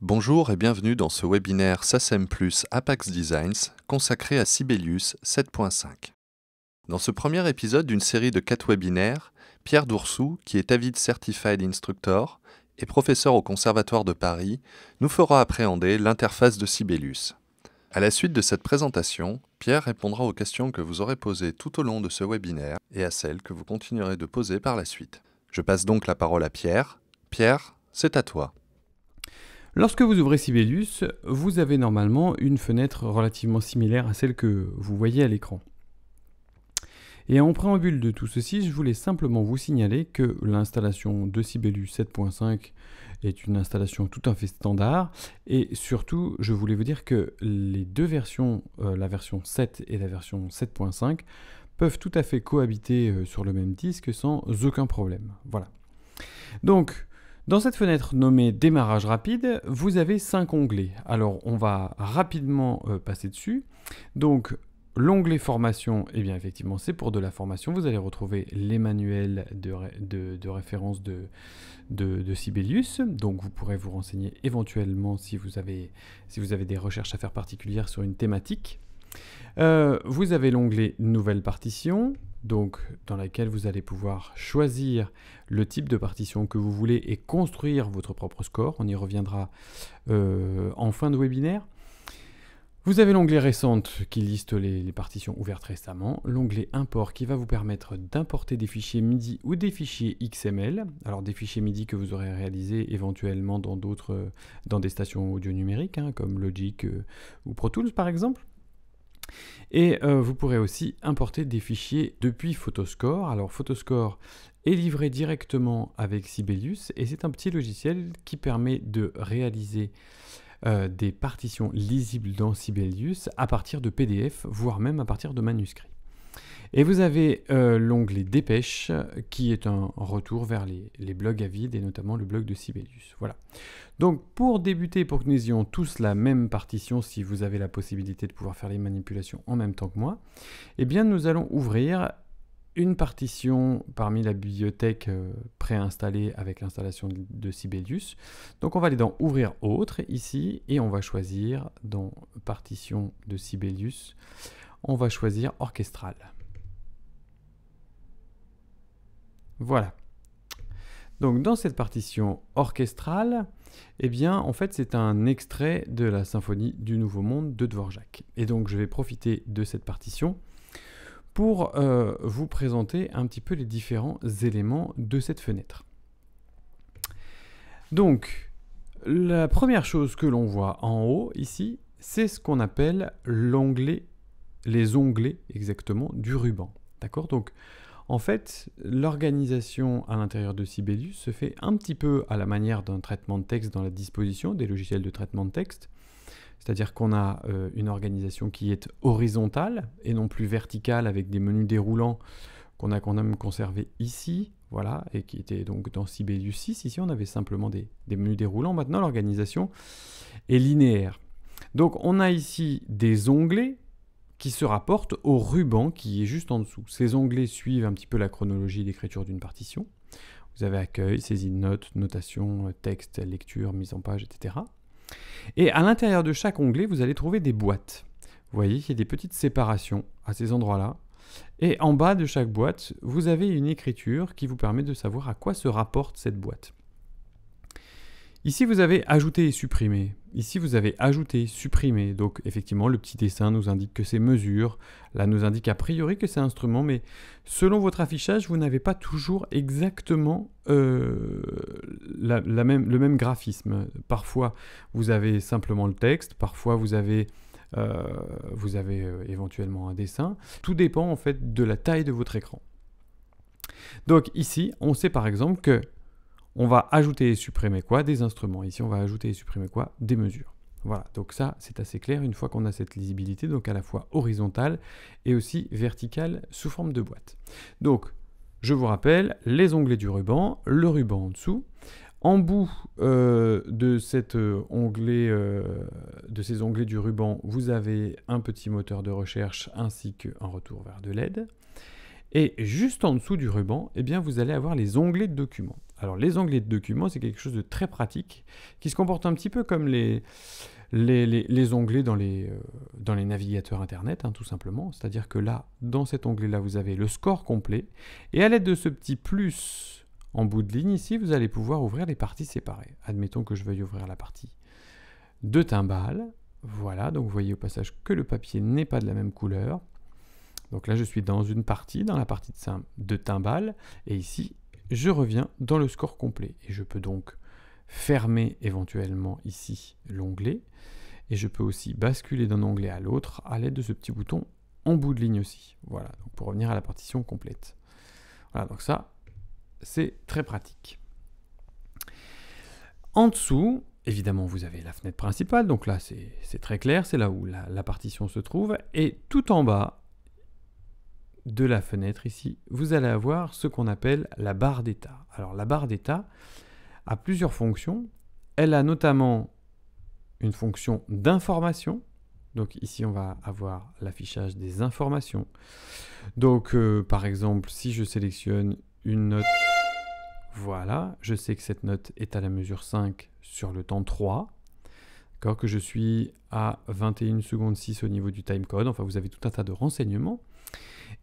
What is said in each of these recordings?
Bonjour et bienvenue dans ce webinaire SACEM Plus Apax Designs consacré à Sibelius 7.5. Dans ce premier épisode d'une série de 4 webinaires, Pierre Doursou, qui est Avid Certified Instructor et professeur au Conservatoire de Paris, nous fera appréhender l'interface de Sibelius. À la suite de cette présentation, Pierre répondra aux questions que vous aurez posées tout au long de ce webinaire et à celles que vous continuerez de poser par la suite. Je passe donc la parole à Pierre. Pierre, c'est à toi. Lorsque vous ouvrez Sibelius, vous avez normalement une fenêtre relativement similaire à celle que vous voyez à l'écran. Et en préambule de tout ceci, je voulais simplement vous signaler que l'installation de Sibelius 7.5 est une installation tout à fait standard. Et surtout, je voulais vous dire que les deux versions, la version 7 et la version 7.5, peuvent tout à fait cohabiter sur le même disque sans aucun problème. Voilà. Donc, dans cette fenêtre nommée Démarrage rapide, vous avez 5 onglets. Alors, on va rapidement passer dessus. Donc, l'onglet Formation, eh bien, effectivement, c'est pour de la formation. Vous allez retrouver les manuels de référence de Sibelius. Donc, vous pourrez vous renseigner éventuellement si vous avez des recherches à faire particulières sur une thématique. Vous avez l'onglet Nouvelle partition, donc dans laquelle vous allez pouvoir choisir le type de partition que vous voulez et construire votre propre score. On y reviendra en fin de webinaire. Vous avez l'onglet Récente qui liste les partitions ouvertes récemment, l'onglet Import qui va vous permettre d'importer des fichiers MIDI ou des fichiers XML, alors des fichiers MIDI que vous aurez réalisés éventuellement dans des stations audio numériques, comme Logic ou Pro Tools par exemple. Et vous pourrez aussi importer des fichiers depuis Photoscore. Alors Photoscore est livré directement avec Sibelius et c'est un petit logiciel qui permet de réaliser des partitions lisibles dans Sibelius à partir de PDF, voire même à partir de manuscrits. Et vous avez l'onglet Dépêche qui est un retour vers les blogs Avid et notamment le blog de Sibelius. Voilà. Donc pour débuter, pour que nous ayons tous la même partition, si vous avez la possibilité de pouvoir faire les manipulations en même temps que moi, eh bien nous allons ouvrir une partition parmi la bibliothèque préinstallée avec l'installation de Sibelius. Donc on va aller dans Ouvrir autre ici et on va choisir dans Partition de Sibelius, on va choisir Orchestral. Voilà. Donc dans cette partition orchestrale, eh bien en fait c'est un extrait de la symphonie du Nouveau Monde de Dvorak. Et donc je vais profiter de cette partition pour vous présenter un petit peu les différents éléments de cette fenêtre. Donc la première chose que l'on voit en haut ici, c'est ce qu'on appelle les onglets exactement du ruban. D'accord ? Donc en fait, l'organisation à l'intérieur de Sibelius se fait un petit peu à la manière d'un traitement de texte dans la disposition des logiciels de traitement de texte. C'est-à-dire qu'on a une organisation qui est horizontale et non plus verticale avec des menus déroulants qu'on a quand même conservé ici, voilà, et qui était donc dans Sibelius 6. Ici, on avait simplement des menus déroulants. Maintenant, l'organisation est linéaire. Donc, on a ici des onglets qui se rapporte au ruban qui est juste en dessous. Ces onglets suivent un petit peu la chronologie d'écriture d'une partition. Vous avez accueil, saisie de notes, notation, texte, lecture, mise en page, etc. Et à l'intérieur de chaque onglet, vous allez trouver des boîtes. Vous voyez qu'il y a des petites séparations à ces endroits-là. Et en bas de chaque boîte, vous avez une écriture qui vous permet de savoir à quoi se rapporte cette boîte. Ici, vous avez ajouté et supprimé. Ici, vous avez ajouté, supprimé. Donc, effectivement, le petit dessin nous indique que c'est mesure. Là, nous indique a priori que c'est instrument. Mais selon votre affichage, vous n'avez pas toujours exactement le même graphisme. Parfois, vous avez simplement le texte. Parfois, vous avez éventuellement un dessin. Tout dépend, en fait, de la taille de votre écran. Donc, ici, on sait par exemple que on va ajouter et supprimer quoi? Des instruments. Ici, on va ajouter et supprimer quoi? Des mesures. Voilà, donc ça, c'est assez clair une fois qu'on a cette lisibilité, donc à la fois horizontale et aussi verticale sous forme de boîte. Donc, je vous rappelle, les onglets du ruban, le ruban en dessous. En bout de ces onglets du ruban, vous avez un petit moteur de recherche ainsi qu'un retour vers de l'aide. Et juste en dessous du ruban, eh bien, vous allez avoir les onglets de documents. Alors les onglets de documents, c'est quelque chose de très pratique, qui se comporte un petit peu comme les onglets dans les navigateurs Internet, hein, tout simplement. C'est-à-dire que là, dans cet onglet-là, vous avez le score complet, et à l'aide de ce petit plus en bout de ligne, ici, vous allez pouvoir ouvrir les parties séparées. Admettons que je veuille ouvrir la partie de timbales. Voilà, donc vous voyez au passage que le papier n'est pas de la même couleur. Donc là, je suis dans une partie, dans la partie de timbales, et ici, je reviens dans le score complet. Et je peux donc fermer éventuellement ici l'onglet, et je peux aussi basculer d'un onglet à l'autre à l'aide de ce petit bouton en bout de ligne aussi. Voilà, donc pour revenir à la partition complète. Voilà, donc ça, c'est très pratique. En dessous, évidemment, vous avez la fenêtre principale, donc là, c'est très clair, c'est là où la partition se trouve, et tout en bas de la fenêtre ici, vous allez avoir ce qu'on appelle la barre d'état. Alors la barre d'état a plusieurs fonctions. Elle a notamment une fonction d'information. Donc ici, on va avoir l'affichage des informations. Donc par exemple, si je sélectionne une note, voilà, je sais que cette note est à la mesure 5 sur le temps 3. D'accord, que je suis à 21 secondes 6 au niveau du timecode. Enfin, vous avez tout un tas de renseignements.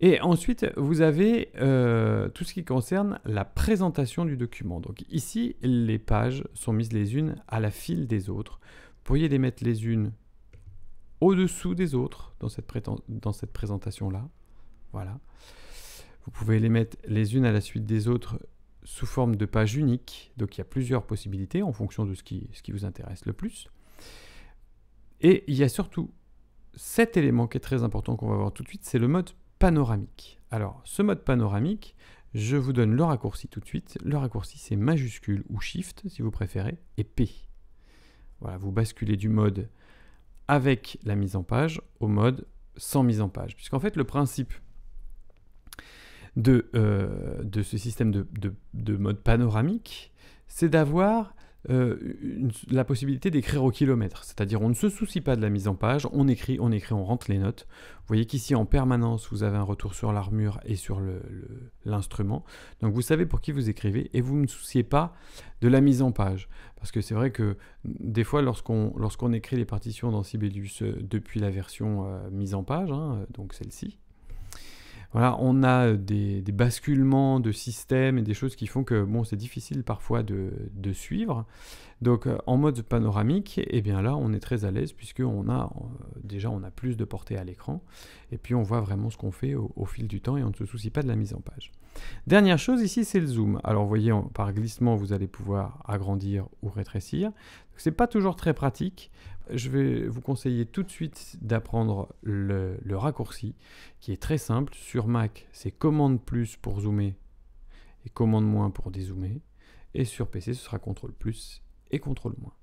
Et ensuite, vous avez tout ce qui concerne la présentation du document. Donc ici, les pages sont mises les unes à la file des autres. Vous pourriez les mettre les unes au-dessous des autres dans cette présentation-là. Voilà. Vous pouvez les mettre les unes à la suite des autres sous forme de page unique. Donc il y a plusieurs possibilités en fonction de ce qui vous intéresse le plus. Et il y a surtout cet élément qui est très important qu'on va voir tout de suite, c'est le mode panoramique. Alors, ce mode panoramique, je vous donne le raccourci tout de suite. Le raccourci, c'est majuscule ou shift, si vous préférez, et P. Voilà, vous basculez du mode avec la mise en page au mode sans mise en page. Puisqu'en fait, le principe de ce système de mode panoramique, c'est d'avoir la possibilité d'écrire au kilomètre. C'est-à-dire on ne se soucie pas de la mise en page, on écrit, on rentre les notes. Vous voyez qu'ici en permanence vous avez un retour sur l'armure et sur l'instrument. Donc vous savez pour qui vous écrivez et vous ne souciez pas de la mise en page. Parce que c'est vrai que des fois lorsqu'on écrit les partitions dans Sibelius depuis la version mise en page, hein, donc celle-ci, voilà, on a des basculements de système et des choses qui font que bon, c'est difficile parfois de suivre. Donc en mode panoramique, eh bien là, on est très à l'aise puisqu'on a déjà on a plus de portée à l'écran et puis on voit vraiment ce qu'on fait au fil du temps et on ne se soucie pas de la mise en page. Dernière chose ici, c'est le zoom. Alors vous voyez, par glissement, vous allez pouvoir agrandir ou rétrécir. Ce n'est pas toujours très pratique. Je vais vous conseiller tout de suite d'apprendre le raccourci qui est très simple. Sur Mac, c'est commande plus pour zoomer et commande moins pour dézoomer. Et sur PC, ce sera CTRL plus et CTRL moins.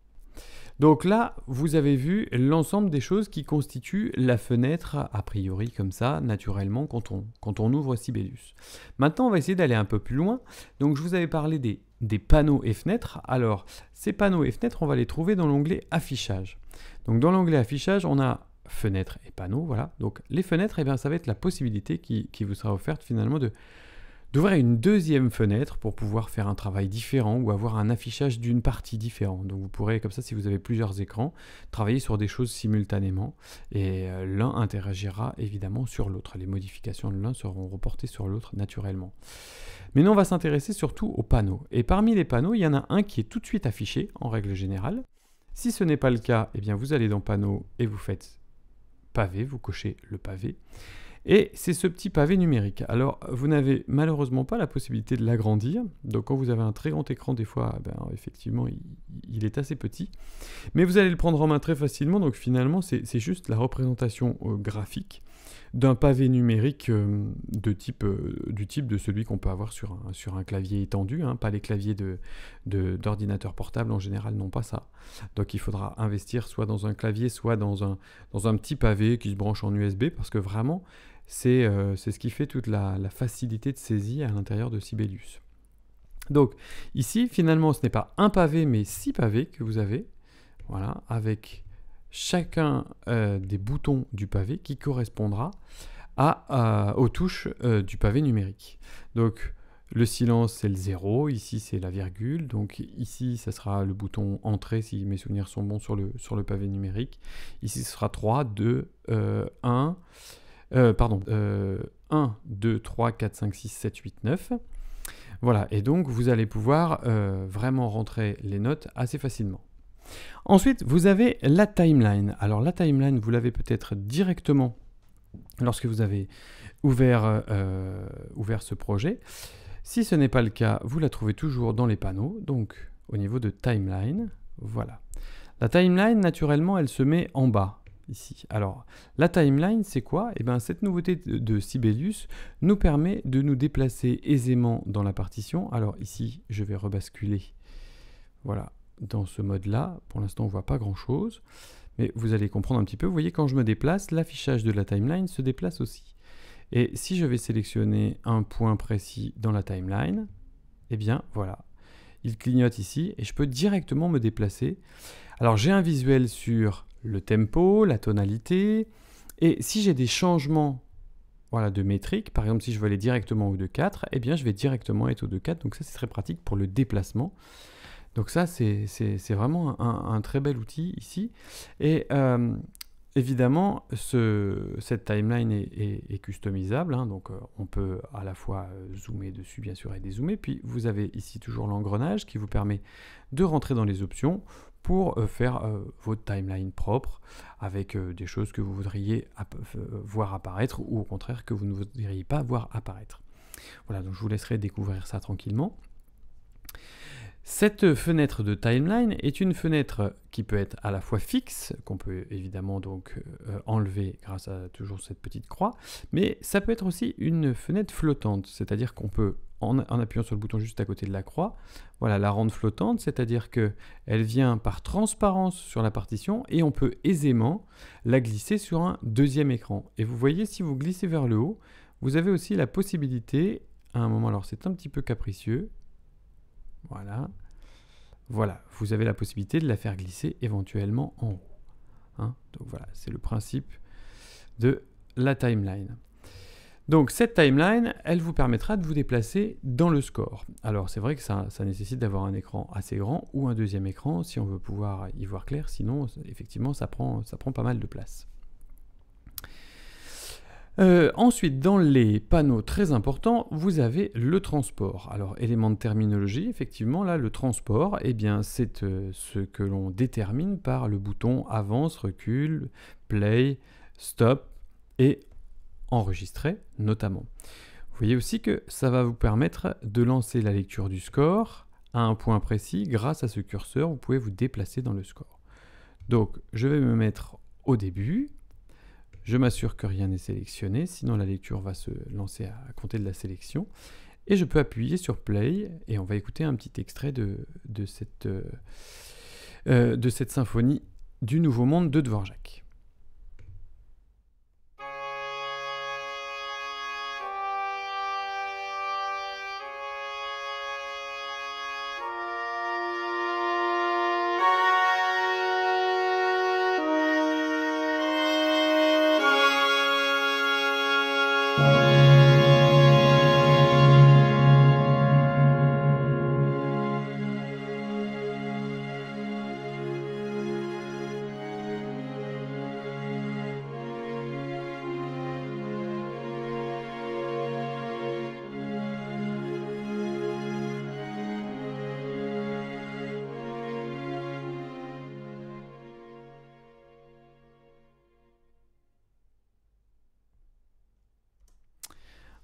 Donc là, vous avez vu l'ensemble des choses qui constituent la fenêtre, a priori comme ça, naturellement, quand on ouvre Sibelius. Maintenant, on va essayer d'aller un peu plus loin. Donc je vous avais parlé des panneaux et fenêtres. Alors, ces panneaux et fenêtres, on va les trouver dans l'onglet Affichage. Donc dans l'onglet Affichage, on a fenêtres et panneaux, voilà. Donc les fenêtres, eh bien, ça va être la possibilité qui vous sera offerte finalement d'ouvrir une deuxième fenêtre pour pouvoir faire un travail différent ou avoir un affichage d'une partie différente. Donc vous pourrez, comme ça, si vous avez plusieurs écrans, travailler sur des choses simultanément et l'un interagira évidemment sur l'autre. Les modifications de l'un seront reportées sur l'autre naturellement. Mais nous, on va s'intéresser surtout aux panneaux. Et parmi les panneaux, il y en a un qui est tout de suite affiché, en règle générale. Si ce n'est pas le cas, eh bien, vous allez dans Panneaux et vous faites Pavé, vous cochez le pavé. Et c'est ce petit pavé numérique. Alors, vous n'avez malheureusement pas la possibilité de l'agrandir. Donc, quand vous avez un très grand écran, des fois, ben, effectivement, il est assez petit. Mais vous allez le prendre en main très facilement. Donc, finalement, c'est juste la représentation graphique d'un pavé numérique du type de celui qu'on peut avoir sur un clavier étendu. Hein, pas les claviers d'ordinateur portable, en général, non pas ça. Donc, il faudra investir soit dans un clavier, soit dans un petit pavé qui se branche en USB, parce que vraiment, c'est ce qui fait toute la facilité de saisie à l'intérieur de Sibelius. Donc ici, finalement, ce n'est pas un pavé, mais 6 pavés que vous avez, voilà, avec chacun des boutons du pavé qui correspondra aux touches du pavé numérique. Donc Le silence, c'est le 0. Ici, c'est la virgule. Donc ici, ça sera le bouton Entrée, si mes souvenirs sont bons sur le pavé numérique. Ici, ce sera 3, 2, 1. 1, 2, 3, 4, 5, 6, 7, 8, 9. Voilà, et donc vous allez pouvoir vraiment rentrer les notes assez facilement. Ensuite, vous avez la timeline. Alors la timeline, vous l'avez peut-être directement lorsque vous avez ouvert ce projet. Si ce n'est pas le cas, vous la trouvez toujours dans les panneaux, donc au niveau de timeline, voilà. La timeline, naturellement, elle se met en bas, ici. Alors, la timeline, c'est quoi? Eh bien, cette nouveauté de Sibelius nous permet de nous déplacer aisément dans la partition. Alors ici, je vais rebasculer, voilà, dans ce mode-là. Pour l'instant, on ne voit pas grand-chose, mais vous allez comprendre un petit peu. Vous voyez, quand je me déplace, l'affichage de la timeline se déplace aussi. Et si je vais sélectionner un point précis dans la timeline, eh bien, voilà, il clignote ici et je peux directement me déplacer. Alors, j'ai un visuel sur le tempo, la tonalité, et si j'ai des changements, voilà, de métrique, par exemple, si je veux aller directement au 2/4, eh bien, je vais directement être au 2/4, donc ça, c'est très pratique pour le déplacement. Donc ça, c'est vraiment un très bel outil ici. Et évidemment, cette timeline est customisable, hein, donc on peut à la fois zoomer dessus, bien sûr, et dézoomer. Puis vous avez ici toujours l'engrenage qui vous permet de rentrer dans les options pour faire votre timeline propre avec des choses que vous voudriez voir apparaître ou au contraire que vous ne voudriez pas voir apparaître. Voilà, donc je vous laisserai découvrir ça tranquillement. Cette fenêtre de timeline est une fenêtre qui peut être à la fois fixe, qu'on peut évidemment donc enlever grâce à toujours cette petite croix, mais ça peut être aussi une fenêtre flottante, c'est-à-dire qu'on peut, en appuyant sur le bouton juste à côté de la croix, voilà, la rendre flottante, c'est-à-dire qu'elle vient par transparence sur la partition et on peut aisément la glisser sur un deuxième écran. Et vous voyez, si vous glissez vers le haut, vous avez aussi la possibilité, à un moment, alors c'est un petit peu capricieux, voilà, vous avez la possibilité de la faire glisser éventuellement en haut. Hein, donc voilà, c'est le principe de la timeline. Donc cette timeline, elle vous permettra de vous déplacer dans le score. Alors c'est vrai que ça nécessite d'avoir un écran assez grand ou un deuxième écran si on veut pouvoir y voir clair, sinon effectivement ça prend pas mal de place. Ensuite, dans les panneaux très importants, vous avez le transport. Alors, élément de terminologie, effectivement, là, le transport, eh bien, c'est ce que l'on détermine par le bouton avance, recul, play, stop et enregistrer, notamment. Vous voyez aussi que ça va vous permettre de lancer la lecture du score à un point précis. Grâce à ce curseur, vous pouvez vous déplacer dans le score. Donc, je vais me mettre au début. Je m'assure que rien n'est sélectionné, sinon la lecture va se lancer à compter de la sélection. Et je peux appuyer sur Play, et on va écouter un petit extrait de cette symphonie du Nouveau Monde de Dvorak.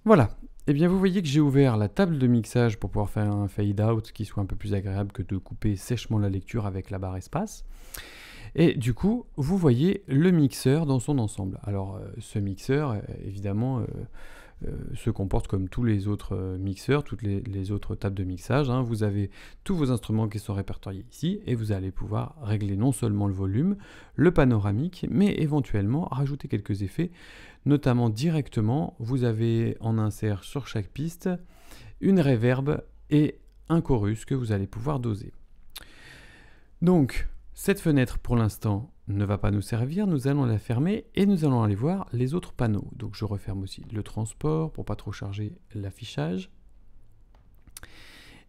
Voilà, et bien vous voyez que j'ai ouvert la table de mixage pour pouvoir faire un fade out qui soit un peu plus agréable que de couper sèchement la lecture avec la barre espace. Et du coup, vous voyez le mixeur dans son ensemble. Alors ce mixeur, évidemment, se comporte comme tous les autres mixeurs, toutes les autres tables de mixage. Hein. Vous avez tous vos instruments qui sont répertoriés ici et vous allez pouvoir régler non seulement le volume, le panoramique, mais éventuellement rajouter quelques effets. Notamment directement, vous avez en insert sur chaque piste une reverb et un chorus que vous allez pouvoir doser. Donc, cette fenêtre pour l'instant ne va pas nous servir, nous allons la fermer et nous allons aller voir les autres panneaux. Donc je referme aussi le transport pour pas trop charger l'affichage.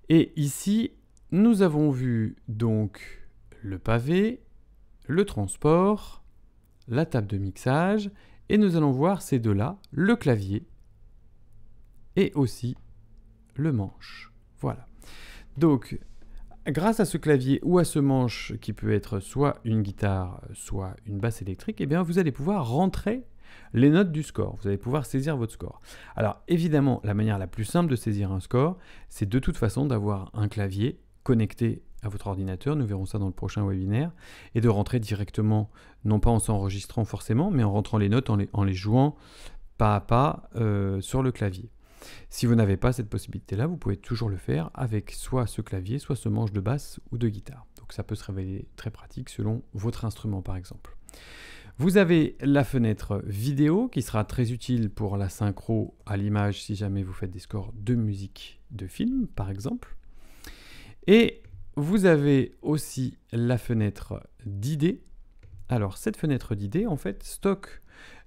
Et ici, nous avons vu donc le pavé, le transport, la table de mixage, et nous allons voir ces deux-là, le clavier et aussi le manche. Voilà. Donc, grâce à ce clavier ou à ce manche qui peut être soit une guitare, soit une basse électrique, eh bien, vous allez pouvoir rentrer les notes du score. Vous allez pouvoir saisir votre score. Alors, évidemment, la manière la plus simple de saisir un score, c'est de toute façon d'avoir un clavier connecté à votre ordinateur, nous verrons ça dans le prochain webinaire, et de rentrer directement, non pas en s'enregistrant forcément, mais en rentrant les notes, en les jouant pas à pas sur le clavier. Si vous n'avez pas cette possibilité-là, vous pouvez toujours le faire avec soit ce clavier, soit ce manche de basse ou de guitare. Donc ça peut se révéler très pratique selon votre instrument par exemple. Vous avez la fenêtre vidéo qui sera très utile pour la synchro à l'image si jamais vous faites des scores de musique de film par exemple. Et vous avez aussi la fenêtre d'idées. Alors cette fenêtre d'idées en fait stocke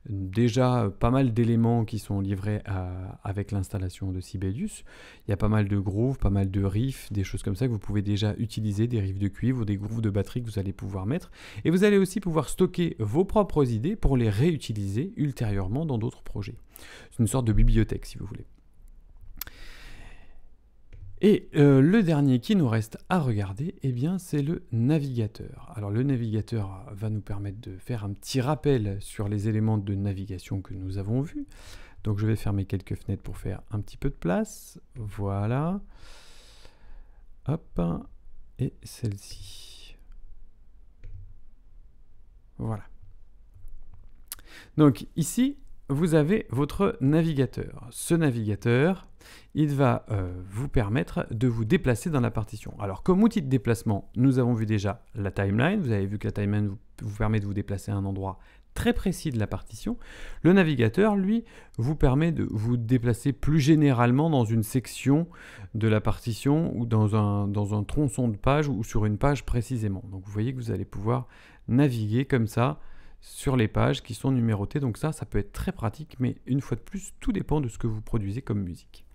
déjà pas mal d'éléments qui sont livrés avec l'installation de Sibelius. Il y a pas mal de grooves, pas mal de riffs, des choses comme ça que vous pouvez déjà utiliser, des riffs de cuivre ou des grooves de batterie que vous allez pouvoir mettre. Et vous allez aussi pouvoir stocker vos propres idées pour les réutiliser ultérieurement dans d'autres projets. C'est une sorte de bibliothèque si vous voulez. Et le dernier qui nous reste à regarder, eh bien, c'est le navigateur. Alors le navigateur va nous permettre de faire un petit rappel sur les éléments de navigation que nous avons vus. Donc je vais fermer quelques fenêtres pour faire un petit peu de place. Voilà. Hop. Et celle-ci. Voilà. Donc ici, vous avez votre navigateur. Ce navigateur, il va vous permettre de vous déplacer dans la partition. Alors, comme outil de déplacement, nous avons vu déjà la timeline. Vous avez vu que la timeline vous permet de vous déplacer à un endroit très précis de la partition. Le navigateur, lui, vous permet de vous déplacer plus généralement dans une section de la partition ou dans un tronçon de page ou sur une page précisément. Donc, vous voyez que vous allez pouvoir naviguer comme ça sur les pages qui sont numérotées. Donc ça peut être très pratique, mais une fois de plus, tout dépend de ce que vous produisez comme musique.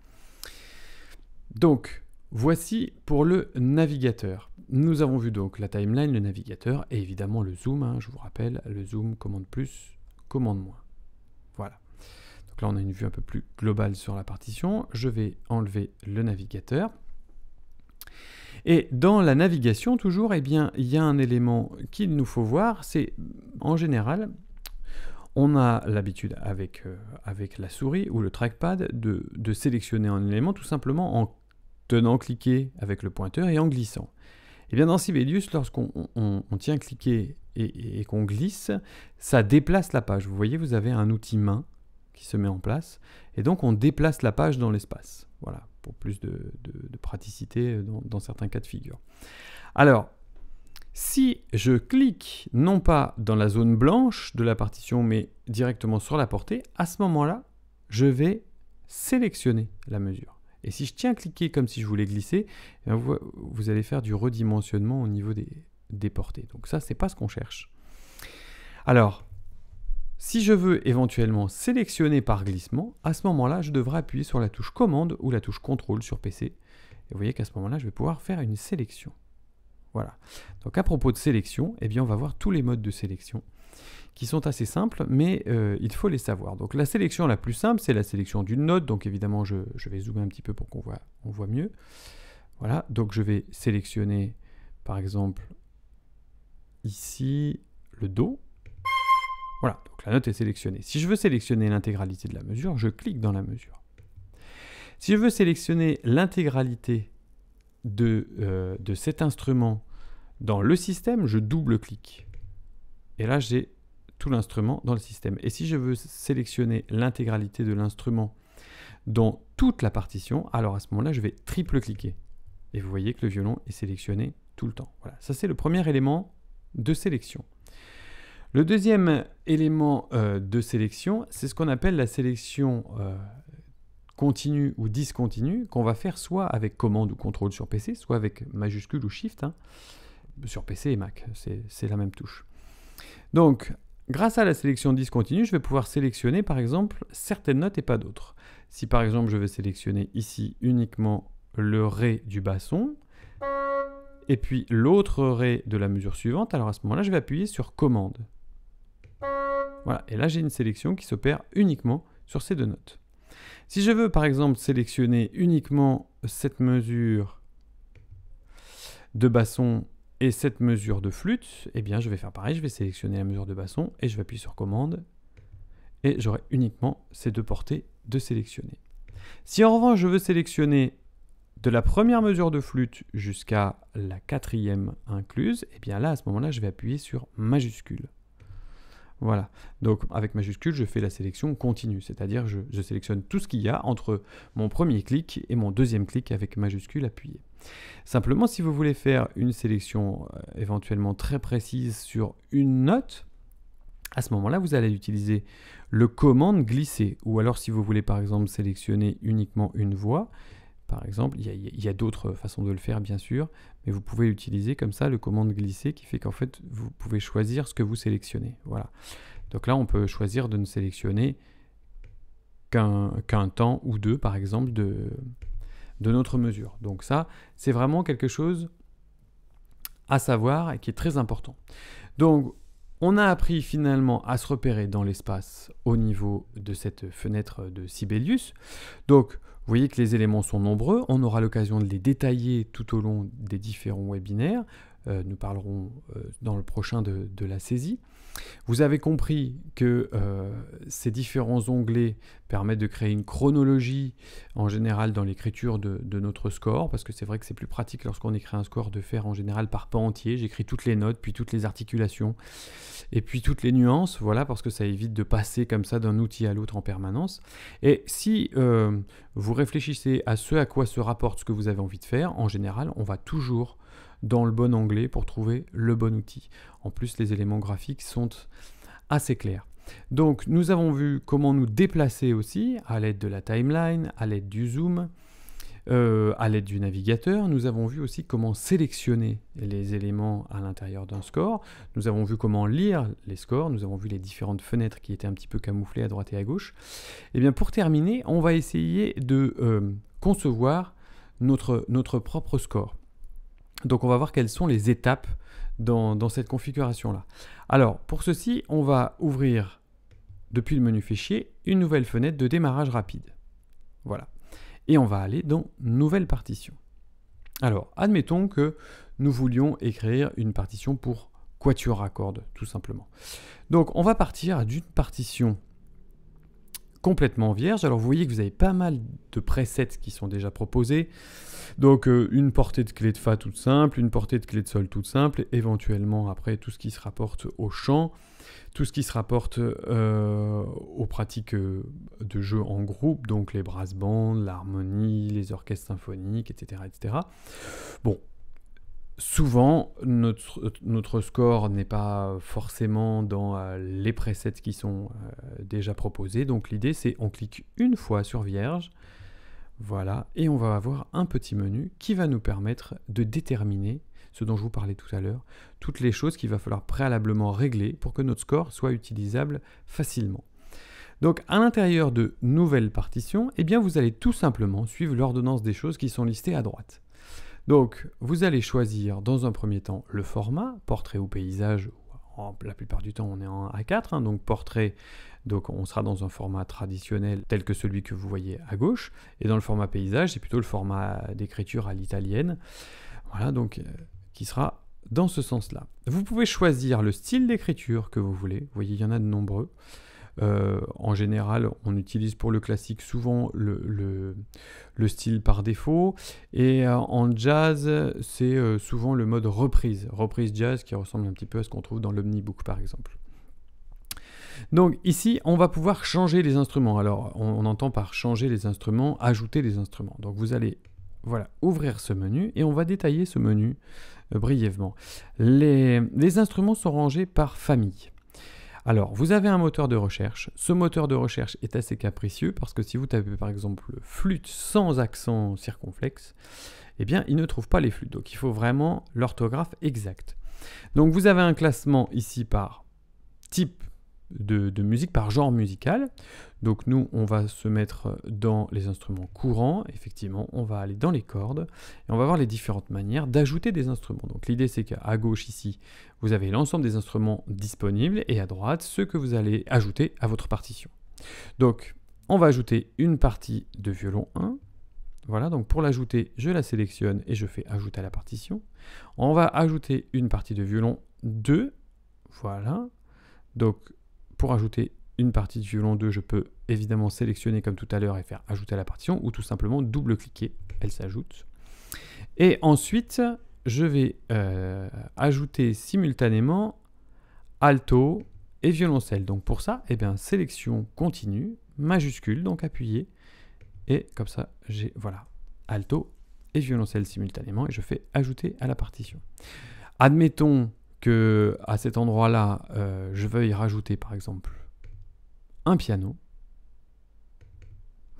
Donc, voici pour le navigateur. Nous avons vu donc la timeline, le navigateur, et évidemment le zoom. Je vous rappelle, le zoom, commande plus, commande moins. Voilà. Donc là, on a une vue un peu plus globale sur la partition. Je vais enlever le navigateur. Et dans la navigation, toujours, eh bien, il y a un élément qu'il nous faut voir, c'est en général, on a l'habitude avec la souris ou le trackpad de sélectionner un élément tout simplement en tenant cliquer avec le pointeur et en glissant. Et bien dans Sibelius, lorsqu'on tient cliquer et qu'on glisse, ça déplace la page. Vous voyez, vous avez un outil main qui se met en place et donc on déplace la page dans l'espace. Voilà, pour plus de praticité dans certains cas de figure. Alors, si je clique non pas dans la zone blanche de la partition, mais directement sur la portée, à ce moment-là, je vais sélectionner la mesure. Et si je tiens à cliquer comme si je voulais glisser, vous allez faire du redimensionnement au niveau des portées. Donc ça, c'est pas ce qu'on cherche. Alors, si je veux éventuellement sélectionner par glissement, à ce moment-là, je devrais appuyer sur la touche commande ou la touche contrôle sur PC. Et vous voyez qu'à ce moment-là, je vais pouvoir faire une sélection. Voilà. Donc à propos de sélection, eh bien, on va voir tous les modes de sélection qui sont assez simples, mais il faut les savoir. Donc la sélection la plus simple, c'est la sélection d'une note. Donc évidemment, je vais zoomer un petit peu pour qu'on voit mieux. Voilà. Donc je vais sélectionner, par exemple, ici, le Do. Voilà, donc la note est sélectionnée. Si je veux sélectionner l'intégralité de la mesure, je clique dans la mesure. Si je veux sélectionner l'intégralité de cet instrument dans le système, je double-clique. Et là, j'ai tout l'instrument dans le système. Et si je veux sélectionner l'intégralité de l'instrument dans toute la partition, alors à ce moment-là, je vais triple-cliquer. Et vous voyez que le violon est sélectionné tout le temps. Voilà, ça c'est le premier élément de sélection. Le deuxième élément de sélection, c'est ce qu'on appelle la sélection continue ou discontinue, qu'on va faire soit avec commande ou contrôle sur PC, soit avec majuscule ou shift, sur PC et Mac, c'est la même touche. Donc, grâce à la sélection discontinue, je vais pouvoir sélectionner par exemple certaines notes et pas d'autres. Si par exemple je vais sélectionner ici uniquement le Ré du basson, et puis l'autre Ré de la mesure suivante. Alors à ce moment-là, je vais appuyer sur commande. Voilà, et là j'ai une sélection qui s'opère uniquement sur ces deux notes. Si je veux par exemple sélectionner uniquement cette mesure de basson et cette mesure de flûte, eh bien je vais faire pareil, je vais sélectionner la mesure de basson et je vais appuyer sur commande et j'aurai uniquement ces deux portées de sélectionner. Si en revanche je veux sélectionner de la première mesure de flûte jusqu'à la quatrième incluse, eh bien là à ce moment-là je vais appuyer sur majuscule. Voilà, donc avec majuscule, je fais la sélection continue, c'est-à-dire je sélectionne tout ce qu'il y a entre mon premier clic et mon deuxième clic avec majuscule appuyé. Simplement, si vous voulez faire une sélection éventuellement très précise sur une note, à ce moment-là, vous allez utiliser le commande glisser, ou alors si vous voulez par exemple sélectionner uniquement une voix, par exemple, il y a d'autres façons de le faire bien sûr, mais vous pouvez utiliser comme ça le commande glisser qui fait qu'en fait vous pouvez choisir ce que vous sélectionnez. Voilà. Donc là on peut choisir de ne sélectionner qu'un temps ou deux par exemple de notre mesure. Donc ça c'est vraiment quelque chose à savoir et qui est très important. Donc on a appris finalement à se repérer dans l'espace au niveau de cette fenêtre de Sibelius. Donc vous voyez que les éléments sont nombreux, on aura l'occasion de les détailler tout au long des différents webinaires. Nous parlerons dans le prochain de la saisie. Vous avez compris que ces différents onglets permettent de créer une chronologie en général dans l'écriture de notre score, parce que c'est vrai que c'est plus pratique lorsqu'on écrit un score de faire en général par pan entier. J'écris toutes les notes, puis toutes les articulations, et puis toutes les nuances, voilà, parce que ça évite de passer comme ça d'un outil à l'autre en permanence. Et si vous réfléchissez à ce à quoi se rapporte ce que vous avez envie de faire, en général, on va toujours dans le bon onglet pour trouver le bon outil. En plus, les éléments graphiques sont assez clairs. Donc, nous avons vu comment nous déplacer aussi à l'aide de la timeline, à l'aide du zoom, à l'aide du navigateur. Nous avons vu aussi comment sélectionner les éléments à l'intérieur d'un score. Nous avons vu comment lire les scores. Nous avons vu les différentes fenêtres qui étaient un petit peu camouflées à droite et à gauche. Et bien, pour terminer, on va essayer de concevoir notre propre score. Donc on va voir quelles sont les étapes dans cette configuration-là. Alors pour ceci, on va ouvrir depuis le menu fichier une nouvelle fenêtre de démarrage rapide. Voilà. Et on va aller dans Nouvelle partition. Alors admettons que nous voulions écrire une partition pour quatuor à cordes, tout simplement. Donc on va partir d'une partition complètement vierge. Alors vous voyez que vous avez pas mal de presets qui sont déjà proposés. Donc une portée de clé de Fa toute simple, une portée de clé de Sol toute simple, et éventuellement après tout ce qui se rapporte au chant, tout ce qui se rapporte aux pratiques de jeu en groupe, donc les brass bands, l'harmonie, les orchestres symphoniques, etc., etc. Bon, souvent notre score n'est pas forcément dans les presets qui sont déjà proposés, donc l'idée c'est on clique une fois sur Vierge. Voilà, et on va avoir un petit menu qui va nous permettre de déterminer ce dont je vous parlais tout à l'heure, toutes les choses qu'il va falloir préalablement régler pour que notre score soit utilisable facilement. Donc à l'intérieur de Nouvelle partition, eh bien, vous allez tout simplement suivre l'ordonnance des choses qui sont listées à droite. Donc vous allez choisir dans un premier temps le format, portrait ou paysage. La plupart du temps on est en A4, donc portrait, donc on sera dans un format traditionnel tel que celui que vous voyez à gauche, et dans le format paysage c'est plutôt le format d'écriture à l'italienne, voilà, donc qui sera dans ce sens-là. Vous pouvez choisir le style d'écriture que vous voulez, vous voyez il y en a de nombreux. En général, on utilise pour le classique souvent le style par défaut, et en jazz, c'est souvent le mode reprise jazz qui ressemble un petit peu à ce qu'on trouve dans l'Omnibook par exemple. Donc ici, on va pouvoir changer les instruments. Alors, on entend par changer les instruments, ajouter des instruments. Donc vous allez ouvrir ce menu et on va détailler ce menu brièvement. Les instruments sont rangés par famille. Alors, vous avez un moteur de recherche. Ce moteur de recherche est assez capricieux parce que si vous tapez par exemple flûte sans accent circonflexe, eh bien, il ne trouve pas les flûtes. Donc, il faut vraiment l'orthographe exacte. Donc, vous avez un classement ici par type de musique par genre musical. Donc nous, on va se mettre dans les instruments courants. Effectivement, on va aller dans les cordes et on va voir les différentes manières d'ajouter des instruments. Donc l'idée, c'est qu'à gauche ici, vous avez l'ensemble des instruments disponibles et à droite, ceux que vous allez ajouter à votre partition. Donc, on va ajouter une partie de violon 1. Voilà, donc pour l'ajouter, je la sélectionne et je fais ajouter à la partition. On va ajouter une partie de violon 2. Voilà. Donc, pour ajouter une partie de violon 2, je peux évidemment sélectionner comme tout à l'heure et faire ajouter à la partition ou tout simplement double-cliquer, elle s'ajoute. Et ensuite, je vais ajouter simultanément alto et violoncelle. Donc pour ça, eh bien, sélection continue, majuscule, donc appuyé, et comme ça, j'ai voilà, alto et violoncelle simultanément, et je fais ajouter à la partition. Admettons que à cet endroit-là, je veuille rajouter par exemple un piano,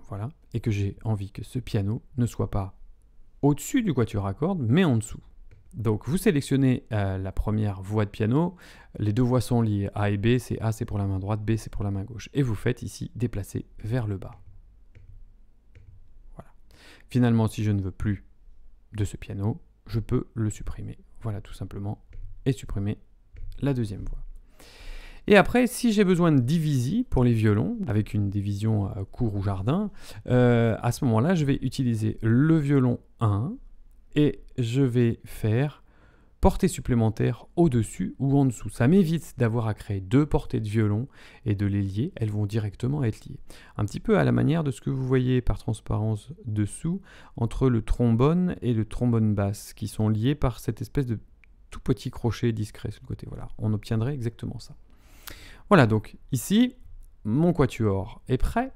voilà, et que j'ai envie que ce piano ne soit pas au-dessus du quatuor à cordes, mais en dessous. Donc vous sélectionnez la première voix de piano, les deux voix sont liées, A et B, c'est A c'est pour la main droite, B c'est pour la main gauche. Et vous faites ici déplacer vers le bas. Voilà. Finalement, si je ne veux plus de ce piano, je peux le supprimer. Voilà tout simplement, et supprimer la deuxième voix. Et après, si j'ai besoin de diviser pour les violons, avec une division cour ou jardin, à ce moment-là, je vais utiliser le violon 1, et je vais faire portée supplémentaire au-dessus ou en dessous. Ça m'évite d'avoir à créer deux portées de violon et de les lier. Elles vont directement être liées. Un petit peu à la manière de ce que vous voyez par transparence dessous entre le trombone et le trombone basse qui sont liés par cette espèce de tout petit crochet discret sur le côté. Voilà, on obtiendrait exactement ça. Voilà, donc ici, mon quatuor est prêt.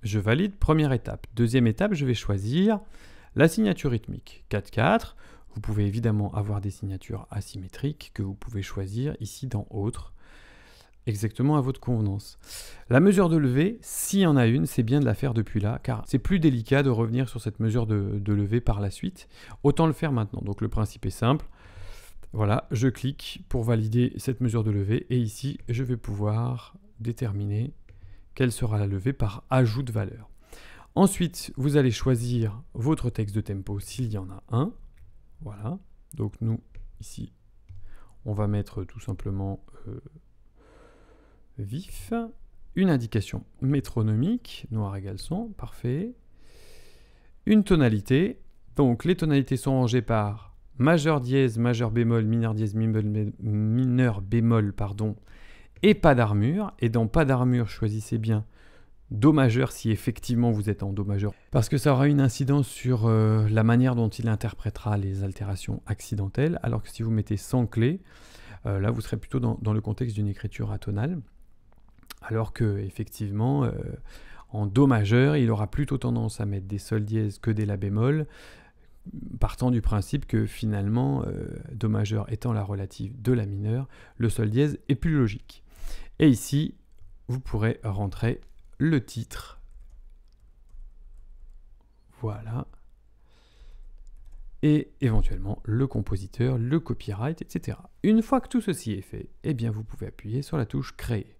Je valide première étape. Deuxième étape, je vais choisir la signature rythmique 4/4, vous pouvez évidemment avoir des signatures asymétriques que vous pouvez choisir ici dans Autres, exactement à votre convenance. La mesure de levée, s'il y en a une, c'est bien de la faire depuis là, car c'est plus délicat de revenir sur cette mesure de levée par la suite. Autant le faire maintenant. Donc le principe est simple. Voilà, je clique pour valider cette mesure de levée et ici, je vais pouvoir déterminer quelle sera la levée par ajout de valeur. Ensuite, vous allez choisir votre texte de tempo s'il y en a un. Voilà. Donc nous, ici, on va mettre tout simplement vif. Une indication métronomique, noir égale son, parfait. Une tonalité. Donc les tonalités sont rangées par majeur dièse, majeur bémol, mineur dièse, mineur bémol, pardon, et pas d'armure. Et dans pas d'armure, choisissez bien Do majeur si effectivement vous êtes en Do majeur, parce que ça aura une incidence sur la manière dont il interprétera les altérations accidentelles, alors que si vous mettez sans clé, là vous serez plutôt dans le contexte d'une écriture atonale, alors que effectivement en Do majeur il aura plutôt tendance à mettre des sol dièses que des la bémol, partant du principe que finalement Do majeur étant la relative de la mineure, le sol dièse est plus logique. Et ici vous pourrez rentrer le titre, voilà, et éventuellement le compositeur, le copyright, etc. Une fois que tout ceci est fait, eh bien vous pouvez appuyer sur la touche Créer.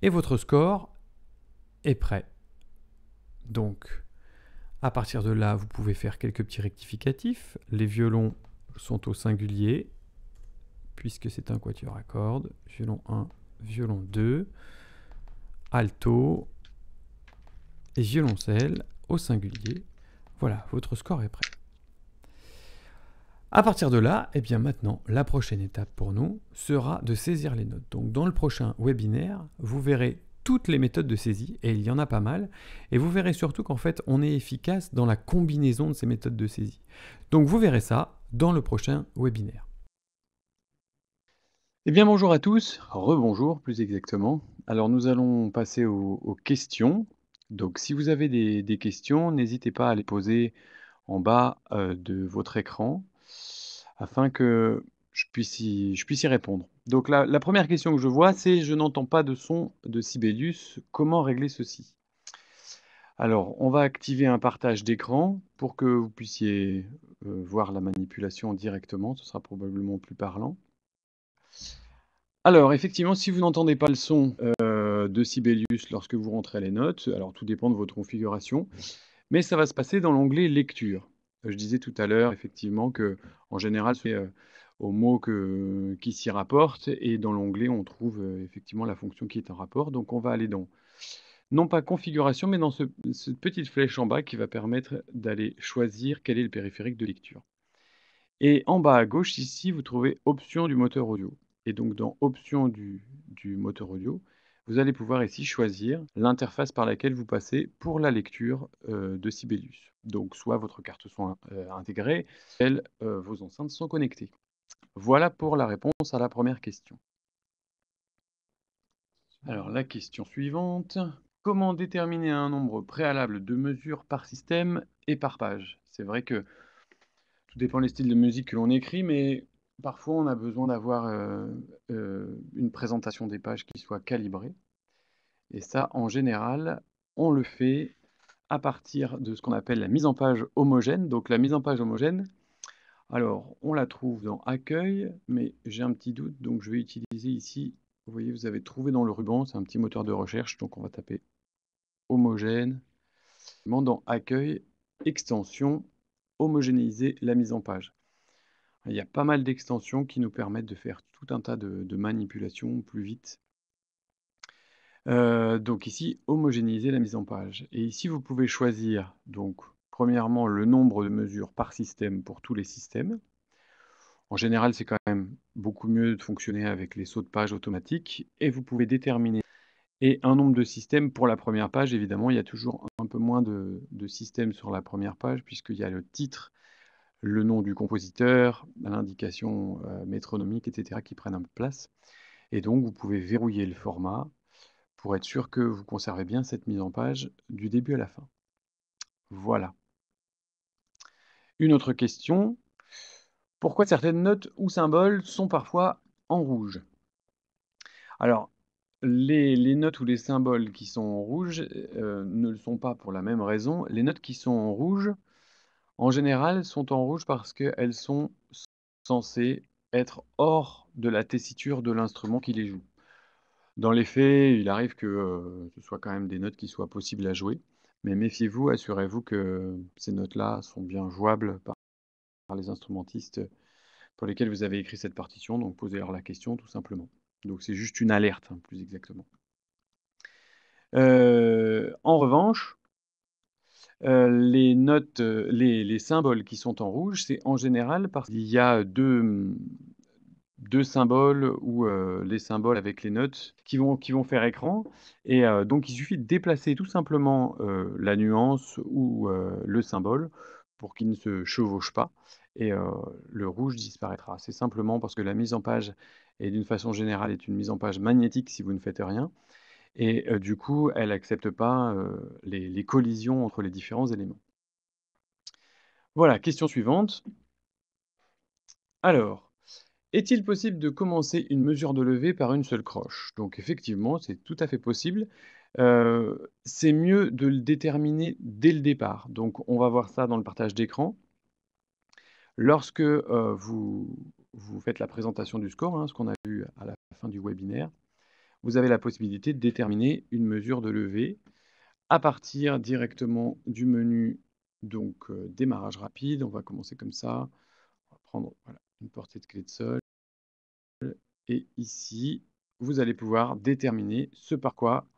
Et votre score est prêt. Donc, à partir de là, vous pouvez faire quelques petits rectificatifs. Les violons sont au singulier, puisque c'est un quatuor à cordes. Violon 1, violon 2, alto et violoncelle au singulier. Voilà, votre score est prêt. À partir de là, eh bien maintenant, la prochaine étape pour nous sera de saisir les notes. Donc dans le prochain webinaire, vous verrez toutes les méthodes de saisie, et il y en a pas mal, et vous verrez surtout qu'en fait, on est efficace dans la combinaison de ces méthodes de saisie. Donc vous verrez ça dans le prochain webinaire. Eh bien bonjour à tous, rebonjour plus exactement. Alors nous allons passer aux questions. Donc si vous avez des questions, n'hésitez pas à les poser en bas de votre écran afin que je puisse y répondre. Donc la première question que je vois, c'est je n'entends pas de son de Sibelius, comment régler ceci? Alors on va activer un partage d'écran pour que vous puissiez voir la manipulation directement, ce sera probablement plus parlant. Alors, effectivement, si vous n'entendez pas le son de Sibelius lorsque vous rentrez les notes, alors tout dépend de votre configuration, mais ça va se passer dans l'onglet lecture. Je disais tout à l'heure, effectivement, que en général, c'est aux mots qui s'y rapportent, et dans l'onglet, on trouve effectivement la fonction qui est en rapport. Donc, on va aller dans, non pas configuration, mais dans cette petite flèche en bas qui va permettre d'aller choisir quel est le périphérique de lecture. Et en bas à gauche, ici, vous trouvez options du moteur audio. Et donc, dans options du moteur audio, vous allez pouvoir ici choisir l'interface par laquelle vous passez pour la lecture de Sibelius. Donc, soit votre carte son intégrée, soit vos enceintes sont connectées. Voilà pour la réponse à la première question. Alors, la question suivante. Comment déterminer un nombre préalable de mesures par système et par page? C'est vrai que tout dépend des styles de musique que l'on écrit, mais parfois on a besoin d'avoir une présentation des pages qui soit calibrée. Et ça, en général, on le fait à partir de ce qu'on appelle la mise en page homogène. Donc la mise en page homogène, alors on la trouve dans Accueil, mais j'ai un petit doute, donc je vais utiliser ici, vous voyez, vous avez trouvé dans le ruban, c'est un petit moteur de recherche, donc on va taper homogène. Dans Accueil, extension, homogénéiser la mise en page. Il y a pas mal d'extensions qui nous permettent de faire tout un tas de manipulations plus vite. Donc ici, homogénéiser la mise en page. Et ici, vous pouvez choisir, donc, premièrement, le nombre de mesures par système pour tous les systèmes. En général, c'est quand même beaucoup mieux de fonctionner avec les sauts de page automatiques. Et vous pouvez déterminer et un nombre de systèmes pour la première page. Évidemment, il y a toujours un peu moins de systèmes sur la première page, puisqu'il y a le titre, le nom du compositeur, l'indication métronomique, etc., qui prennent un peu de place. Et donc, vous pouvez verrouiller le format pour être sûr que vous conservez bien cette mise en page du début à la fin. Voilà. Une autre question. Pourquoi certaines notes ou symboles sont parfois en rouge? Alors, les notes ou les symboles qui sont en rouge ne le sont pas pour la même raison. Les notes qui sont en rouge, en général, sont en rouge parce qu'elles sont censées être hors de la tessiture de l'instrument qui les joue. Dans les faits, il arrive que ce soit quand même des notes qui soient possibles à jouer, mais méfiez-vous, assurez-vous que ces notes-là sont bien jouables par les instrumentistes pour lesquels vous avez écrit cette partition, donc posez-leur la question tout simplement. Donc c'est juste une alerte, hein, plus exactement. En revanche, les notes, les symboles qui sont en rouge, c'est en général parce qu'il y a deux symboles ou les symboles avec les notes qui vont faire écran. Et donc il suffit de déplacer tout simplement la nuance ou le symbole pour qu'il ne se chevauche pas. Et le rouge disparaîtra. C'est simplement parce que la mise en page, et d'une façon générale, est une mise en page magnétique si vous ne faites rien. Et du coup, elle n'accepte pas les collisions entre les différents éléments. Voilà, question suivante. Alors, est-il possible de commencer une mesure de levée par une seule croche? Donc effectivement, c'est tout à fait possible. C'est mieux de le déterminer dès le départ. Donc on va voir ça dans le partage d'écran. Lorsque vous faites la présentation du score, hein, ce qu'on a vu à la fin du webinaire, vous avez la possibilité de déterminer une mesure de levée à partir directement du menu donc démarrage rapide. On va commencer comme ça. On va prendre voilà, une portée de clé de sol. Et ici, vous allez pouvoir déterminer ce par quoi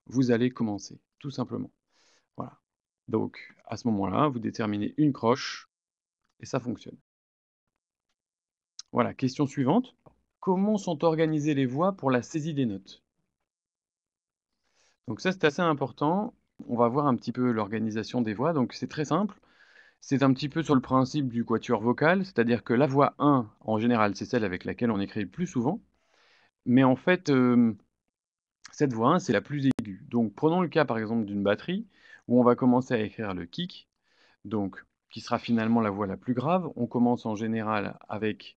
vous allez commencer, tout simplement. Voilà. Donc, à ce moment-là, vous déterminez une croche et ça fonctionne. Voilà, question suivante. Comment sont organisées les voix pour la saisie des notes? Donc ça, c'est assez important. On va voir un petit peu l'organisation des voix. Donc c'est très simple. C'est un petit peu sur le principe du quatuor vocal, c'est-à-dire que la voix 1, en général, c'est celle avec laquelle on écrit le plus souvent. Mais en fait, cette voix 1, c'est la plus aiguë. Donc prenons le cas par exemple d'une batterie, où on va commencer à écrire le kick, donc qui sera finalement la voix la plus grave. On commence en général avec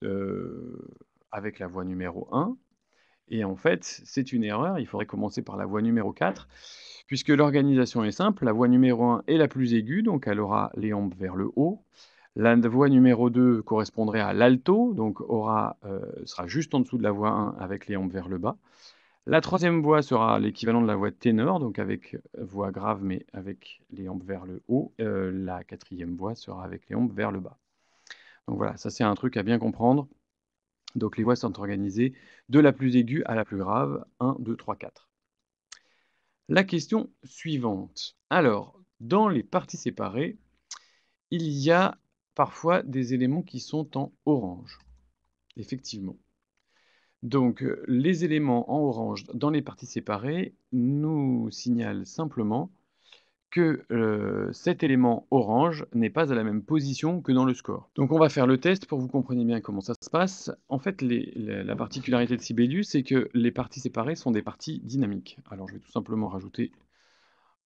la voix numéro 1, Et en fait, c'est une erreur, il faudrait commencer par la voix numéro 4, puisque l'organisation est simple. La voix numéro 1 est la plus aiguë, donc elle aura les hampes vers le haut. La voix numéro 2 correspondrait à l'alto, donc sera juste en dessous de la voix 1 avec les hampes vers le bas. La troisième voix sera l'équivalent de la voix de ténor, donc avec voix grave mais avec les hampes vers le haut. La quatrième voix sera avec les hampes vers le bas. Donc voilà, ça c'est un truc à bien comprendre. Donc les voix sont organisées de la plus aiguë à la plus grave, 1, 2, 3, 4. La question suivante. Alors, dans les parties séparées, il y a parfois des éléments qui sont en orange, effectivement. Donc, les éléments en orange dans les parties séparées nous signalent simplement que cet élément orange n'est pas à la même position que dans le score. Donc on va faire le test pour que vous compreniez bien comment ça se passe. En fait, la particularité de Sibelius, c'est que les parties séparées sont des parties dynamiques. Alors je vais tout simplement rajouter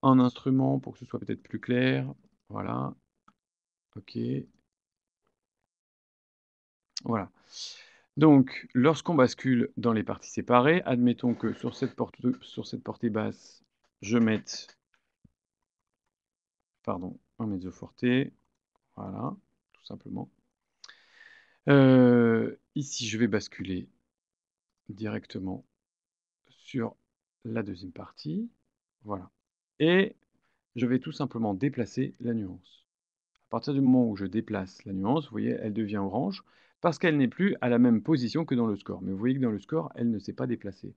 un instrument pour que ce soit peut-être plus clair. Voilà. OK. Voilà. Donc, lorsqu'on bascule dans les parties séparées, admettons que sur cette portée basse, je mette, pardon, un mezzo forte. Voilà, tout simplement. Ici, je vais basculer directement sur la deuxième partie. Voilà. Et je vais tout simplement déplacer la nuance. À partir du moment où je déplace la nuance, vous voyez, elle devient orange parce qu'elle n'est plus à la même position que dans le score. Mais vous voyez que dans le score, elle ne s'est pas déplacée.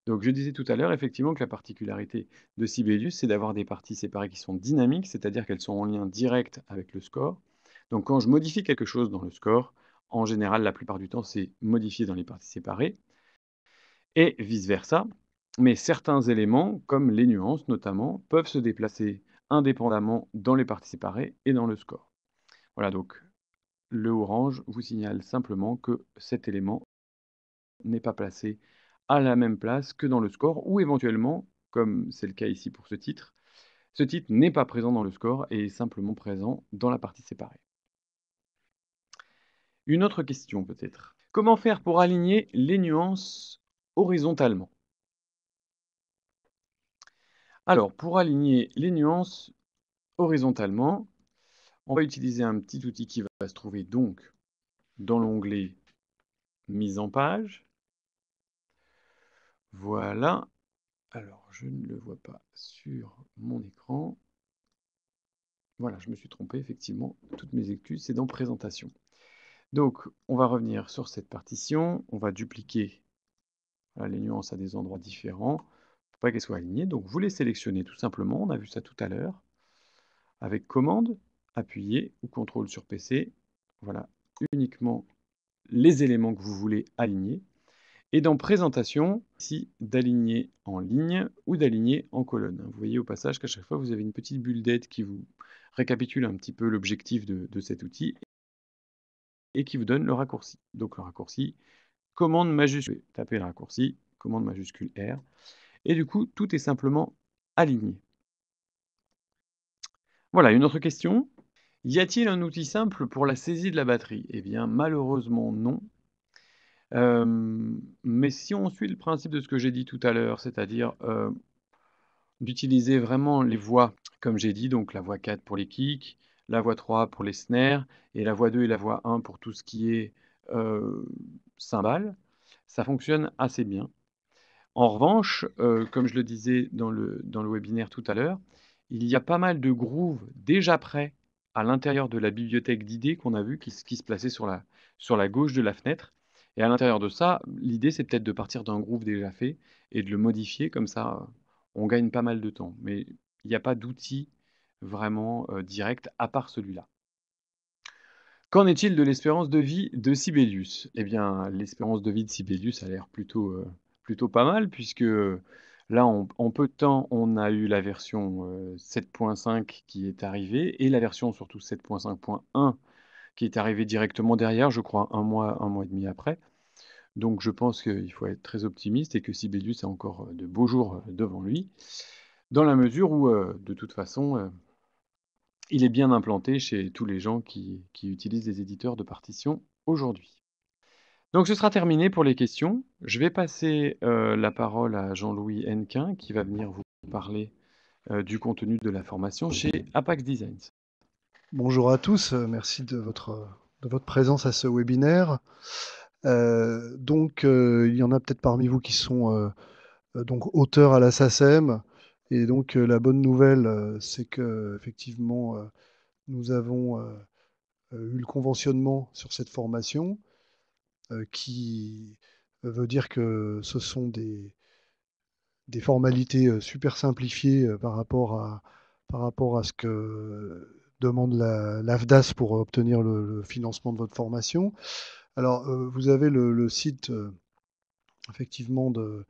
Donc je disais tout à l'heure, effectivement, que la particularité de Sibelius, c'est d'avoir des parties séparées qui sont dynamiques, c'est-à-dire qu'elles sont en lien direct avec le score. Donc quand je modifie quelque chose dans le score, en général, la plupart du temps, c'est modifié dans les parties séparées, et vice-versa. Mais certains éléments, comme les nuances notamment, peuvent se déplacer indépendamment dans les parties séparées et dans le score. Voilà, donc le orange vous signale simplement que cet élément n'est pas placé à la même place que dans le score, ou éventuellement, comme c'est le cas ici pour ce titre n'est pas présent dans le score et est simplement présent dans la partie séparée. Une autre question peut-être. Comment faire pour aligner les nuances horizontalement? Alors, pour aligner les nuances horizontalement, on va utiliser un petit outil qui va se trouver donc dans l'onglet Mise en page. Voilà. Alors, je ne le vois pas sur mon écran. Voilà, je me suis trompé, effectivement. Toutes mes excuses, c'est dans Présentation. Donc, on va revenir sur cette partition. On va dupliquer les nuances à des endroits différents pour pas qu'elles soient alignées. Donc, vous les sélectionnez tout simplement. On a vu ça tout à l'heure. Avec commande, appuyer ou contrôle sur PC. Voilà, uniquement les éléments que vous voulez aligner. Et dans Présentation, ici, d'aligner en ligne ou d'aligner en colonne. Vous voyez au passage qu'à chaque fois, vous avez une petite bulle d'aide qui vous récapitule un petit peu l'objectif de cet outil et qui vous donne le raccourci. Donc le raccourci, commande majuscule, tapez le raccourci, commande majuscule R, et du coup, tout est simplement aligné. Voilà, une autre question. Y a-t-il un outil simple pour la saisie de la batterie? Eh bien, malheureusement, non. Mais si on suit le principe de ce que j'ai dit tout à l'heure, c'est-à-dire d'utiliser vraiment les voix, comme j'ai dit, donc la voix 4 pour les kicks, la voix 3 pour les snares, et la voix 2 et la voix 1 pour tout ce qui est cymbales, ça fonctionne assez bien. En revanche, comme je le disais dans le webinaire tout à l'heure, il y a pas mal de grooves déjà prêts à l'intérieur de la bibliothèque d'idées qu'on a vu qui se plaçait sur la gauche de la fenêtre. Et à l'intérieur de ça, l'idée c'est peut-être de partir d'un groove déjà fait et de le modifier, comme ça on gagne pas mal de temps. Mais il n'y a pas d'outil vraiment direct à part celui-là. Qu'en est-il de l'espérance de vie de Sibelius? Eh bien, l'espérance de vie de Sibelius a l'air plutôt pas mal, puisque là, en peu de temps, on a eu la version 7.5 qui est arrivée, et la version surtout 7.5.1 qui est arrivée directement derrière, je crois un mois et demi après. Donc je pense qu'il faut être très optimiste et que Sibelius a encore de beaux jours devant lui, dans la mesure où, de toute façon, il est bien implanté chez tous les gens qui utilisent les éditeurs de partitions aujourd'hui. Donc ce sera terminé pour les questions. Je vais passer la parole à Jean-Louis Hennequin qui va venir vous parler du contenu de la formation chez Apax Designs. Bonjour à tous, merci de votre présence à ce webinaire. Il y en a peut-être parmi vous qui sont donc auteurs à la SACEM. Et donc, la bonne nouvelle, c'est que effectivement, nous avons eu le conventionnement sur cette formation, qui veut dire que ce sont des formalités super simplifiées par rapport à ce que demande l'AFDAS pour obtenir le financement de votre formation. Alors, vous avez le site effectivement de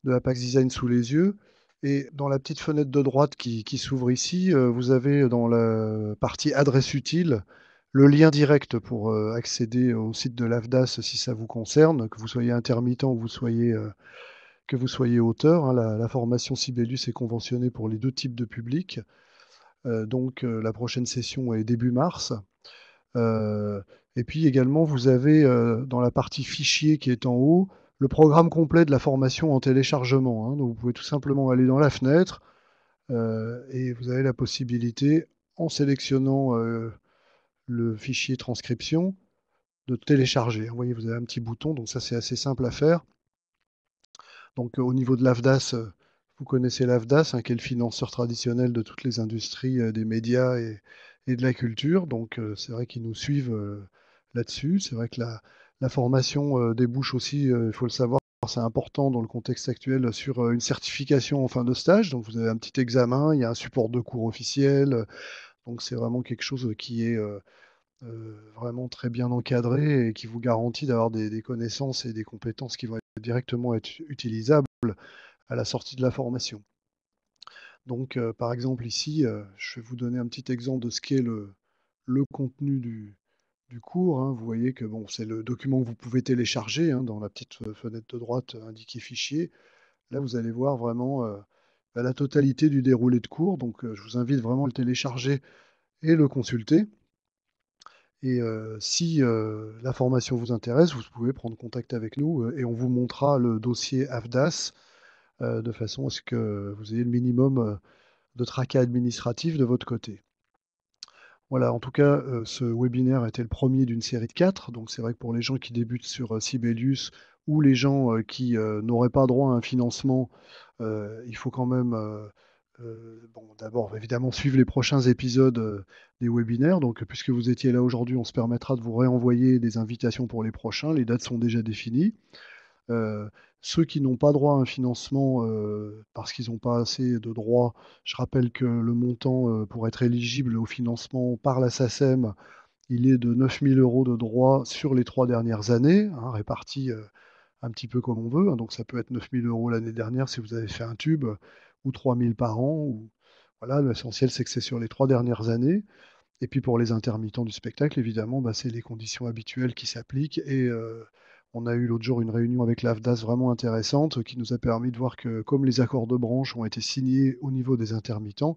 Apax Design sous les yeux. Et dans la petite fenêtre de droite qui s'ouvre ici, vous avez dans la partie adresse utile le lien direct pour accéder au site de l'AFDAS si ça vous concerne, que vous soyez intermittent ou que vous soyez auteur, hein. La formation Sibelius est conventionnée pour les deux types de publics. La prochaine session est début mars. Euh, et puis également, vous avez dans la partie fichier qui est en haut, le programme complet de la formation en téléchargement, hein. Donc vous pouvez tout simplement aller dans la fenêtre et vous avez la possibilité, en sélectionnant le fichier transcription, de télécharger. Vous voyez, vous avez un petit bouton, donc ça c'est assez simple à faire. Donc au niveau de l'AFDAS, vous connaissez l'AFDAS, hein, qui est le financeur traditionnel de toutes les industries des médias et de la culture. Donc c'est vrai qu'ils nous suivent là-dessus. C'est vrai que la formation débouche aussi, il faut le savoir, c'est important dans le contexte actuel, sur une certification en fin de stage. Donc vous avez un petit examen, il y a un support de cours officiel. Donc c'est vraiment quelque chose qui est vraiment très bien encadré et qui vous garantit d'avoir des connaissances et des compétences qui vont directement être utilisables à la sortie de la formation. Donc, par exemple, ici, je vais vous donner un petit exemple de ce qu'est le contenu du cours, hein. Vous voyez que bon, c'est le document que vous pouvez télécharger, hein, dans la petite fenêtre de droite indiquée fichier. Là, vous allez voir vraiment la totalité du déroulé de cours. Donc, je vous invite vraiment à le télécharger et le consulter. Et si la formation vous intéresse, vous pouvez prendre contact avec nous et on vous montrera le dossier AFDAS de façon à ce que vous ayez le minimum de tracas administratifs de votre côté. Voilà, en tout cas, ce webinaire était le premier d'une série de 4. Donc c'est vrai que pour les gens qui débutent sur Sibelius ou les gens qui n'auraient pas droit à un financement, il faut quand même bon, d'abord évidemment suivre les prochains épisodes des webinaires. Donc puisque vous étiez là aujourd'hui, on se permettra de vous réenvoyer des invitations pour les prochains. Les dates sont déjà définies. Euh, Ceux qui n'ont pas droit à un financement parce qu'ils n'ont pas assez de droits, je rappelle que le montant pour être éligible au financement par la SACEM, il est de 9 000 euros de droits sur les 3 dernières années, hein, répartis un petit peu comme on veut, hein. Donc ça peut être 9 000 euros l'année dernière si vous avez fait un tube, ou 3 000 par an. Voilà, l'essentiel c'est que c'est sur les 3 dernières années. Et puis pour les intermittents du spectacle, évidemment, bah, c'est les conditions habituelles qui s'appliquent. Et on a eu l'autre jour une réunion avec l'AFDAS vraiment intéressante qui nous a permis de voir que comme les accords de branche ont été signés au niveau des intermittents,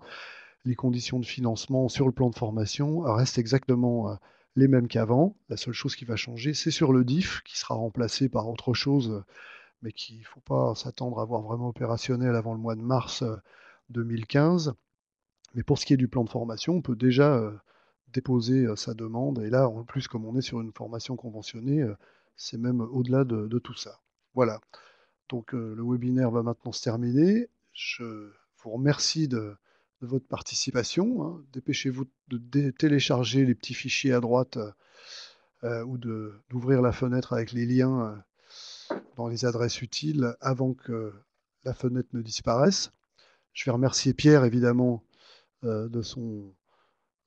les conditions de financement sur le plan de formation restent exactement les mêmes qu'avant. La seule chose qui va changer, c'est sur le DIF qui sera remplacé par autre chose, mais qu'il ne faut pas s'attendre à voir vraiment opérationnel avant le mois de mars 2015. Mais pour ce qui est du plan de formation, on peut déjà déposer sa demande. Et là, en plus, comme on est sur une formation conventionnée, c'est même au-delà de tout ça. Voilà. Donc le webinaire va maintenant se terminer. Je vous remercie de votre participation, hein. Dépêchez-vous de télécharger les petits fichiers à droite ou d'ouvrir la fenêtre avec les liens dans les adresses utiles avant que la fenêtre ne disparaisse. Je vais remercier Pierre, évidemment, euh, de son,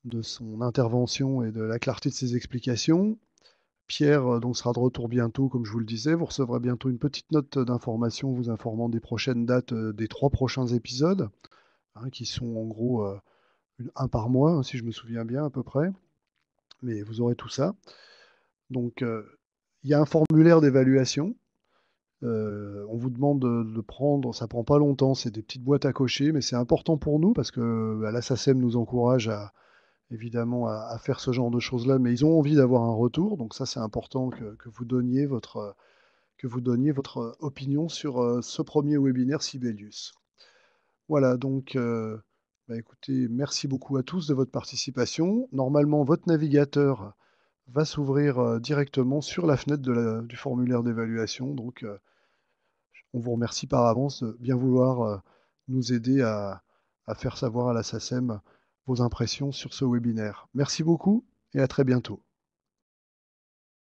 de son intervention et de la clarté de ses explications. Pierre donc sera de retour bientôt, comme je vous le disais. Vous recevrez bientôt une petite note d'information vous informant des prochaines dates des 3 prochains épisodes, hein, qui sont en gros un par mois, hein, si je me souviens bien à peu près. Mais vous aurez tout ça. Donc il y a un formulaire d'évaluation. On vous demande de prendre, ça prend pas longtemps, c'est des petites boîtes à cocher, mais c'est important pour nous parce que bah, la SACEM nous encourage évidemment à faire ce genre de choses-là, mais ils ont envie d'avoir un retour. Donc ça, c'est important que vous donniez votre opinion sur ce premier webinaire Sibelius. Voilà, donc bah, écoutez, merci beaucoup à tous de votre participation. Normalement, votre navigateur va s'ouvrir directement sur la fenêtre du formulaire d'évaluation. Donc, on vous remercie par avance de bien vouloir nous aider à faire savoir à la SACEM vos impressions sur ce webinaire. Merci beaucoup et à très bientôt.